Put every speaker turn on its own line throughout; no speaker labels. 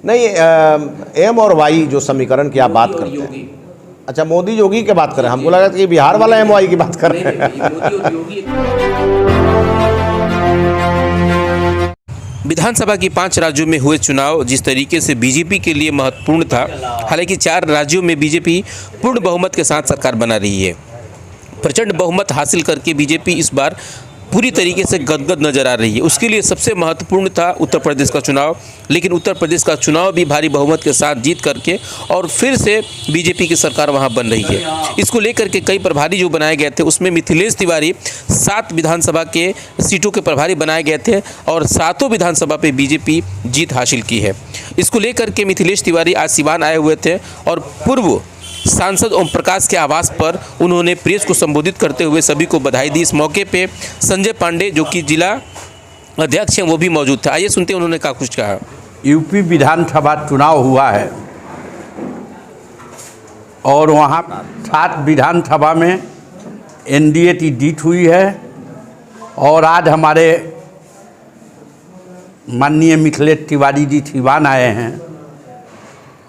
नहीं, एम और वाई जो समीकरण की आप बात करते हैं, अच्छा मोदी योगी की बात करें, हमको लगा कि बिहार वाला एम वाई की बात कर रहे हैं।
विधानसभा की 5 राज्यों में हुए चुनाव जिस तरीके से बीजेपी के लिए महत्वपूर्ण था, हालांकि 4 राज्यों में बीजेपी पूर्ण बहुमत के साथ सरकार बना रही है। प्रचंड बहुमत हासिल करके बीजेपी इस बार पूरी तरीके से गदगद नजर आ रही है। उसके लिए सबसे महत्वपूर्ण था उत्तर प्रदेश का चुनाव, लेकिन उत्तर प्रदेश का चुनाव भी भारी बहुमत के साथ जीत करके और फिर से बीजेपी की सरकार वहां बन रही है। इसको लेकर के कई प्रभारी जो बनाए गए थे, उसमें मिथिलेश तिवारी 7 विधानसभा के सीटों के प्रभारी बनाए गए थे और 7 विधानसभा पे बीजेपी जीत हासिल की है। इसको लेकर के मिथिलेश तिवारी आज सिवान आए हुए थे और पूर्व सांसद ओम प्रकाश के आवास पर उन्होंने प्रेस को संबोधित करते हुए सभी को बधाई दी। इस मौके पे संजय पांडे जो कि जिला अध्यक्ष हैं वो भी मौजूद थे। आइए सुनते हैं उन्होंने क्या कुछ कहा।
यूपी विधानसभा चुनाव हुआ है और वहाँ 7 विधानसभा में एनडीए की जीत हुई है और आज हमारे माननीय मिथिलेश तिवारी जी सिवान आए हैं,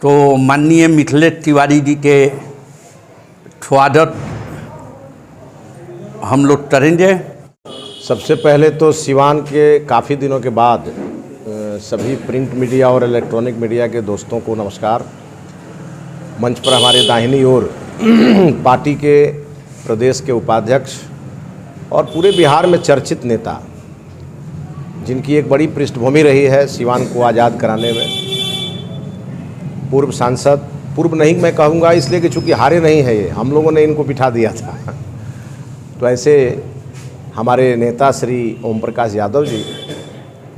तो माननीय मिथिलेश तिवारी जी के स्वागत हम लोग करेंगे।
सबसे पहले तो सिवान के काफ़ी दिनों के बाद सभी प्रिंट मीडिया और इलेक्ट्रॉनिक मीडिया के दोस्तों को नमस्कार। मंच पर हमारे दाहिनी ओर पार्टी के प्रदेश के उपाध्यक्ष और पूरे बिहार में चर्चित नेता, जिनकी एक बड़ी पृष्ठभूमि रही है सिवान को आज़ाद कराने में, पूर्व सांसद, पूर्व नहीं मैं कहूँगा इसलिए कि चूँकि हारे नहीं है ये, हम लोगों ने इनको बिठा दिया था। तो ऐसे हमारे नेता श्री ओम प्रकाश यादव जी,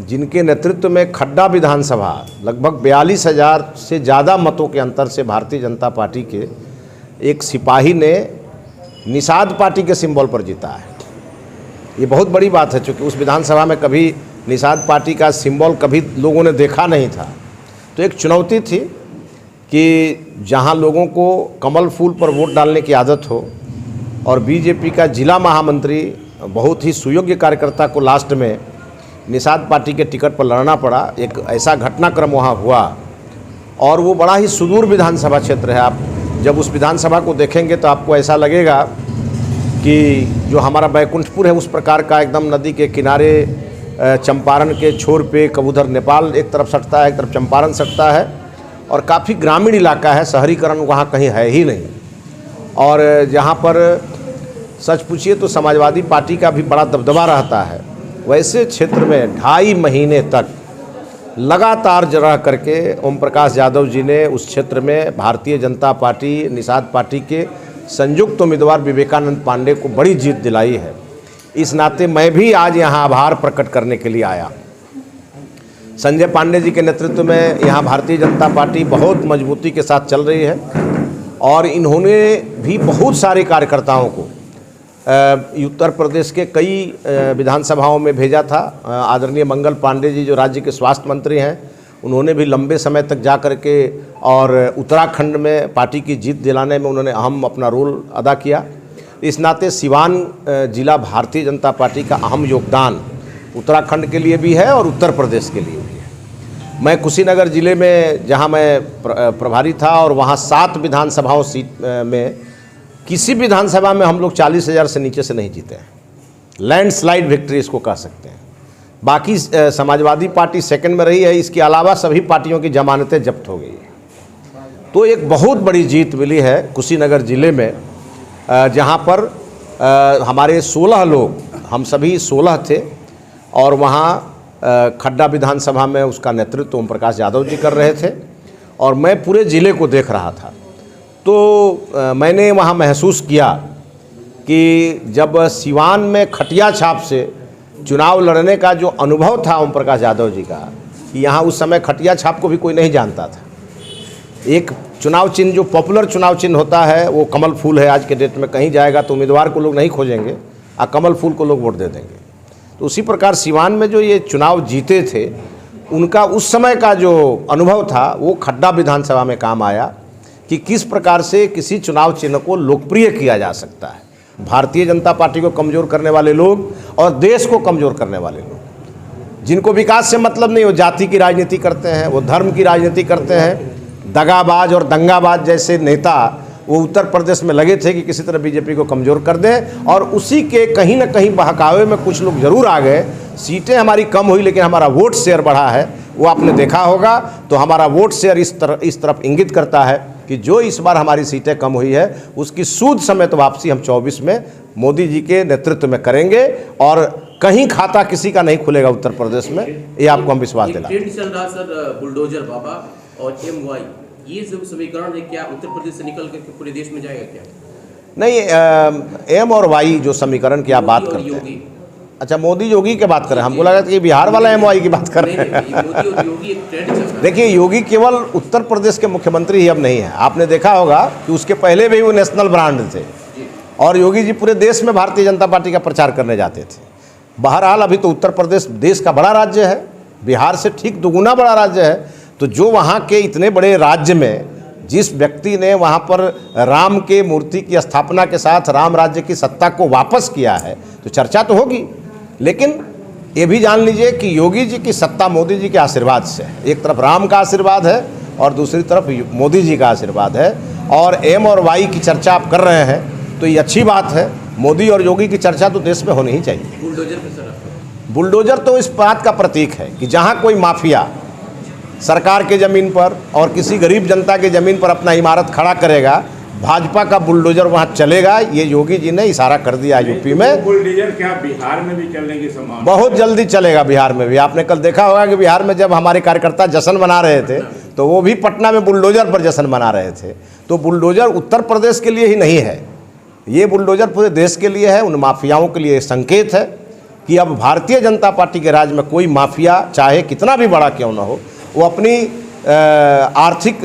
जिनके नेतृत्व में खड्डा विधानसभा लगभग 42,000 से ज़्यादा मतों के अंतर से भारतीय जनता पार्टी के एक सिपाही ने निषाद पार्टी के सिंबल पर जीता है। ये बहुत बड़ी बात है, चूँकि उस विधानसभा में कभी निषाद पार्टी का सिंबल कभी लोगों ने देखा नहीं था। तो एक चुनौती थी कि जहां लोगों को कमल फूल पर वोट डालने की आदत हो और बीजेपी का जिला महामंत्री बहुत ही सुयोग्य कार्यकर्ता को लास्ट में निषाद पार्टी के टिकट पर लड़ना पड़ा। एक ऐसा घटनाक्रम वहां हुआ और वो बड़ा ही सुदूर विधानसभा क्षेत्र है। आप जब उस विधानसभा को देखेंगे तो आपको ऐसा लगेगा कि जो हमारा बैकुंठपुर है उस प्रकार का, एकदम नदी के किनारे, चंपारण के छोर पे कबूतर नेपाल एक तरफ सटता है, एक तरफ चंपारण सटता है और काफ़ी ग्रामीण इलाका है, शहरीकरण वहाँ कहीं है ही नहीं। और जहाँ पर सच पूछिए तो समाजवादी पार्टी का भी बड़ा दबदबा रहता है, वैसे क्षेत्र में 2.5 महीने तक लगातार रह करके ओम प्रकाश यादव जी ने उस क्षेत्र में भारतीय जनता पार्टी निषाद पार्टी के संयुक्त उम्मीदवार विवेकानंद पांडे को बड़ी जीत दिलाई है। इस नाते मैं भी आज यहाँ आभार प्रकट करने के लिए आया। संजय पांडे जी के नेतृत्व में यहाँ भारतीय जनता पार्टी बहुत मजबूती के साथ चल रही है और इन्होंने भी बहुत सारे कार्यकर्ताओं को उत्तर प्रदेश के कई विधानसभाओं में भेजा था। आदरणीय मंगल पांडे जी जो राज्य के स्वास्थ्य मंत्री हैं, उन्होंने भी लंबे समय तक जा कर के और उत्तराखंड में पार्टी की जीत दिलाने में उन्होंने अहम अपना रोल अदा किया। इस नाते सिवान जिला भारतीय जनता पार्टी का अहम योगदान उत्तराखंड के लिए भी है और उत्तर प्रदेश के लिए भी है। मैं कुशीनगर ज़िले में जहां मैं प्रभारी था और वहां 7 विधानसभाओं सीट में किसी विधानसभा में हम लोग 40,000 से नीचे से नहीं जीते हैं। लैंडस्लाइड विक्ट्री इसको कह सकते हैं। बाकी समाजवादी पार्टी सेकंड में रही है, इसके अलावा सभी पार्टियों की जमानतें जब्त हो गई है। तो एक बहुत बड़ी जीत मिली है कुशीनगर ज़िले में, जहां पर हमारे 16 लोग, हम सभी 16 थे और वहाँ खड्डा विधानसभा में उसका नेतृत्व ओम प्रकाश यादव जी कर रहे थे और मैं पूरे ज़िले को देख रहा था। तो मैंने वहाँ महसूस किया कि जब सिवान में खटिया छाप से चुनाव लड़ने का जो अनुभव था ओम प्रकाश यादव जी का, कि यहाँ उस समय खटिया छाप को भी कोई नहीं जानता था। एक चुनाव चिन्ह जो पॉपुलर चुनाव चिन्ह होता है वो कमल फूल है। आज के डेट में कहीं जाएगा तो उम्मीदवार को लोग नहीं खोजेंगे, कमल फूल को लोग वोट दे देंगे। तो उसी प्रकार सिवान में जो ये चुनाव जीते थे, उनका उस समय का जो अनुभव था वो खड्डा विधानसभा में काम आया कि किस प्रकार से किसी चुनाव चिन्ह को लोकप्रिय किया जा सकता है। भारतीय जनता पार्टी को कमज़ोर करने वाले लोग और देश को कमज़ोर करने वाले लोग, जिनको विकास से मतलब नहीं, वो जाति की राजनीति करते हैं, वो धर्म की राजनीति करते हैं। दगाबाज और दंगाबाज जैसे नेता वो उत्तर प्रदेश में लगे थे कि किसी तरह बीजेपी को कमज़ोर कर दें, और उसी के कहीं ना कहीं बहकावे में कुछ लोग जरूर आ गए। सीटें हमारी कम हुई लेकिन हमारा वोट शेयर बढ़ा है, वो आपने देखा होगा। तो हमारा वोट शेयर इस तरफ इंगित करता है कि जो इस बार हमारी सीटें कम हुई है उसकी सूद समेत वापसी हम 24 में मोदी जी के नेतृत्व में करेंगे, और कहीं खाता किसी का नहीं खुलेगा उत्तर प्रदेश में, ये आपको हम विश्वास दिलाते हैं।
ट्रेंड चल रहा सर, बुलडोजर बाबा और MY, ये जो समीकरण है क्या उत्तर प्रदेश से निकल कर पूरे देश में जाएगा क्या?
नहीं, M और Y जो समीकरण की आप बात करते हैं, अच्छा मोदी योगी की बात कर रहे हैं, हमको लगा कि बिहार वाला MY की बात कर रहे हैं।
मोदी और योगी एक ट्रेंड चल रहा है।
देखिए, योगी केवल उत्तर प्रदेश के मुख्यमंत्री ही अब नहीं है। आपने देखा होगा कि उसके पहले भी वो नेशनल ब्रांड थे, और योगी जी पूरे देश में भारतीय जनता पार्टी का प्रचार करने जाते थे। बहरहाल अभी तो उत्तर प्रदेश देश का बड़ा राज्य है, बिहार से ठीक दुगुना बड़ा राज्य है। तो जो वहाँ के इतने बड़े राज्य में जिस व्यक्ति ने वहाँ पर राम के मूर्ति की स्थापना के साथ राम राज्य की सत्ता को वापस किया है, तो चर्चा तो होगी। लेकिन ये भी जान लीजिए कि योगी जी की सत्ता मोदी जी के आशीर्वाद से है। एक तरफ राम का आशीर्वाद है और दूसरी तरफ मोदी जी का आशीर्वाद है। और M और Y की चर्चा आप कर रहे हैं तो ये अच्छी बात है। मोदी और योगी की चर्चा तो देश में होनी ही चाहिए।
बुलडोजर पे सर,
बुलडोजर तो इस बात का प्रतीक है कि जहाँ कोई माफिया सरकार के ज़मीन पर और किसी गरीब जनता के ज़मीन पर अपना इमारत खड़ा करेगा, भाजपा का बुलडोजर वहाँ चलेगा। ये योगी जी ने इशारा कर दिया यूपी में।
बुलडोजर क्या बिहार में भी चलने की संभावना?
बहुत जल्दी चलेगा बिहार में भी। आपने कल देखा होगा कि बिहार में जब हमारे कार्यकर्ता जश्न मना रहे थे तो वो भी पटना में बुलडोजर पर जश्न मना रहे थे। तो बुलडोजर उत्तर प्रदेश के लिए ही नहीं है, ये बुलडोजर पूरे देश के लिए है। उन माफियाओं के लिए संकेत है कि अब भारतीय जनता पार्टी के राज में कोई माफिया चाहे कितना भी बड़ा क्यों ना हो, वो अपनी आर्थिक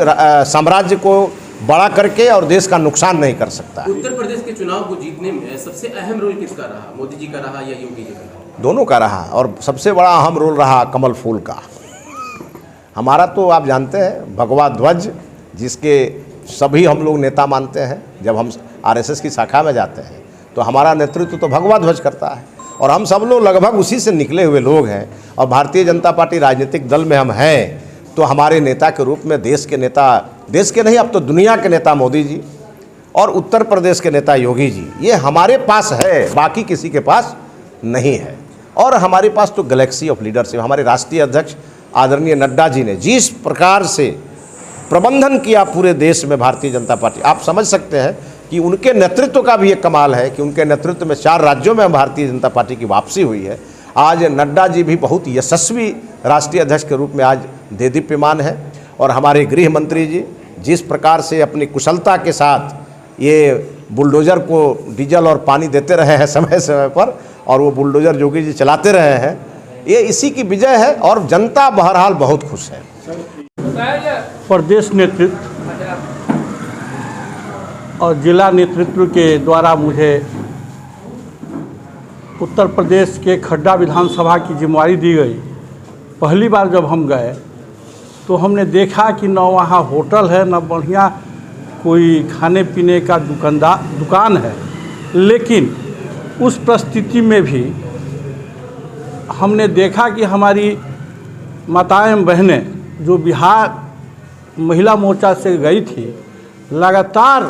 साम्राज्य को बड़ा करके और देश का नुकसान नहीं कर सकता है।
उत्तर प्रदेश के चुनाव को जीतने में सबसे अहम रोल किसका रहा? मोदी जी का रहा या योगी जी का रहा?
दोनों का रहा, और सबसे बड़ा अहम रोल रहा कमल फूल का। हमारा तो आप जानते हैं भगवा ध्वज, जिसके सभी हम लोग नेता मानते हैं। जब हम RSS की शाखा में जाते हैं तो हमारा नेतृत्व तो भगवा ध्वज करता है, और हम सब लोग लगभग उसी से निकले हुए लोग हैं। और भारतीय जनता पार्टी राजनीतिक दल में हम हैं, तो हमारे नेता के रूप में देश के नेता, देश के नहीं अब तो दुनिया के नेता मोदी जी और उत्तर प्रदेश के नेता योगी जी, ये हमारे पास है, बाकी किसी के पास नहीं है। और हमारे पास तो गैलेक्सी ऑफ लीडरशिप, हमारे राष्ट्रीय अध्यक्ष आदरणीय नड्डा जी ने जिस प्रकार से प्रबंधन किया पूरे देश में भारतीय जनता पार्टी, आप समझ सकते हैं कि उनके नेतृत्व का भी एक कमाल है कि उनके नेतृत्व में 4 राज्यों में भारतीय जनता पार्टी की वापसी हुई है। आज नड्डा जी भी बहुत यशस्वी राष्ट्रीय अध्यक्ष के रूप में आज देदीप्यमान है। और हमारे गृह मंत्री जी जिस प्रकार से अपनी कुशलता के साथ ये बुलडोज़र को डीजल और पानी देते रहे हैं समय समय पर, और वो बुलडोज़र योगी जी चलाते रहे हैं, ये इसी की विजय है। और जनता बहरहाल बहुत खुश है।
प्रदेश नेतृत्व और जिला नेतृत्व के द्वारा मुझे उत्तर प्रदेश के खड्डा विधानसभा की जिम्मेवारी दी गई। पहली बार जब हम गए तो हमने देखा कि न वहाँ होटल है, न बढ़िया कोई खाने पीने का दुकान है। लेकिन उस परिस्थिति में भी हमने देखा कि हमारी माताएं बहनें जो बिहार महिला मोर्चा से गई थी, लगातार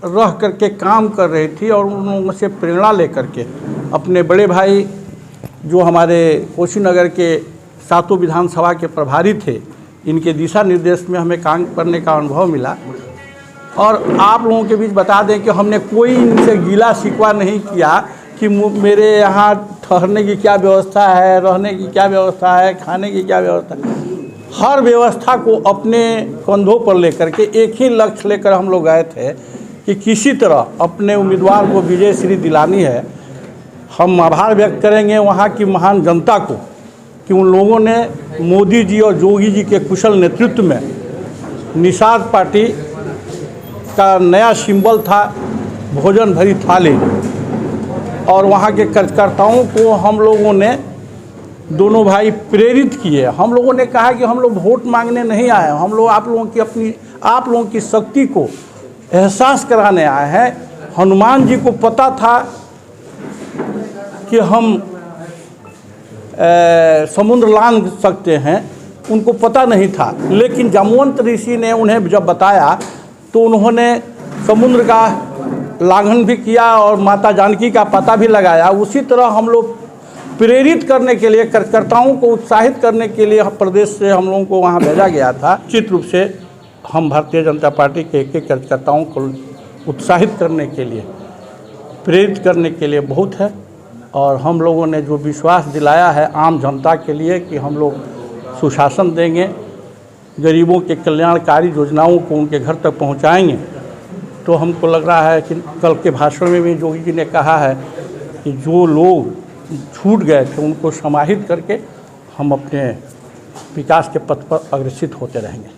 रह करके काम कर रही थी, और उन लोगों से प्रेरणा लेकर के अपने बड़े भाई जो हमारे कुशीनगर के 7 विधानसभा के प्रभारी थे, इनके दिशा निर्देश में हमें काम करने का अनुभव मिला। और आप लोगों के बीच बता दें कि हमने कोई इनसे गिला शिकवा नहीं किया कि मेरे यहाँ ठहरने की क्या व्यवस्था है, रहने की क्या व्यवस्था है, खाने की क्या व्यवस्था है। हर व्यवस्था को अपने कंधों पर लेकर के एक ही लक्ष्य लेकर हम लोग गए थे कि किसी तरह अपने उम्मीदवार को विजय श्री दिलानी है। हम आभार व्यक्त करेंगे वहाँ की महान जनता को कि उन लोगों ने मोदी जी और योगी जी के कुशल नेतृत्व में निषाद पार्टी का नया सिंबल था भोजन भरी थाली, और वहाँ के कार्यकर्ताओं को हम लोगों ने दोनों भाई प्रेरित किए। हम लोगों ने कहा कि हम लोग वोट मांगने नहीं आए, हम लोग आप लोगों की शक्ति को एहसास कराने आए हैं। हनुमान जी को पता था कि हम समुद्र लांघ सकते हैं, उनको पता नहीं था। लेकिन जामवंत ऋषि ने उन्हें जब बताया तो उन्होंने समुद्र का लांघन भी किया और माता जानकी का पता भी लगाया। उसी तरह हम लोग प्रेरित करने के लिए, कार्यकर्ताओं को उत्साहित करने के लिए प्रदेश से हम लोगों को वहाँ भेजा गया था। निश्चित रूप से हम भारतीय जनता पार्टी के एक कार्यकर्ताओं को उत्साहित करने के लिए, प्रेरित करने के लिए बहुत है। और हम लोगों ने जो विश्वास दिलाया है आम जनता के लिए कि हम लोग सुशासन देंगे, गरीबों के कल्याणकारी योजनाओं को उनके घर तक पहुंचाएंगे, तो हमको लग रहा है कि कल के भाषण में भी योगी जी ने कहा है कि जो लोग छूट गए थे उनको समाहित करके हम अपने विकास के पथ पर अग्रसित होते रहेंगे।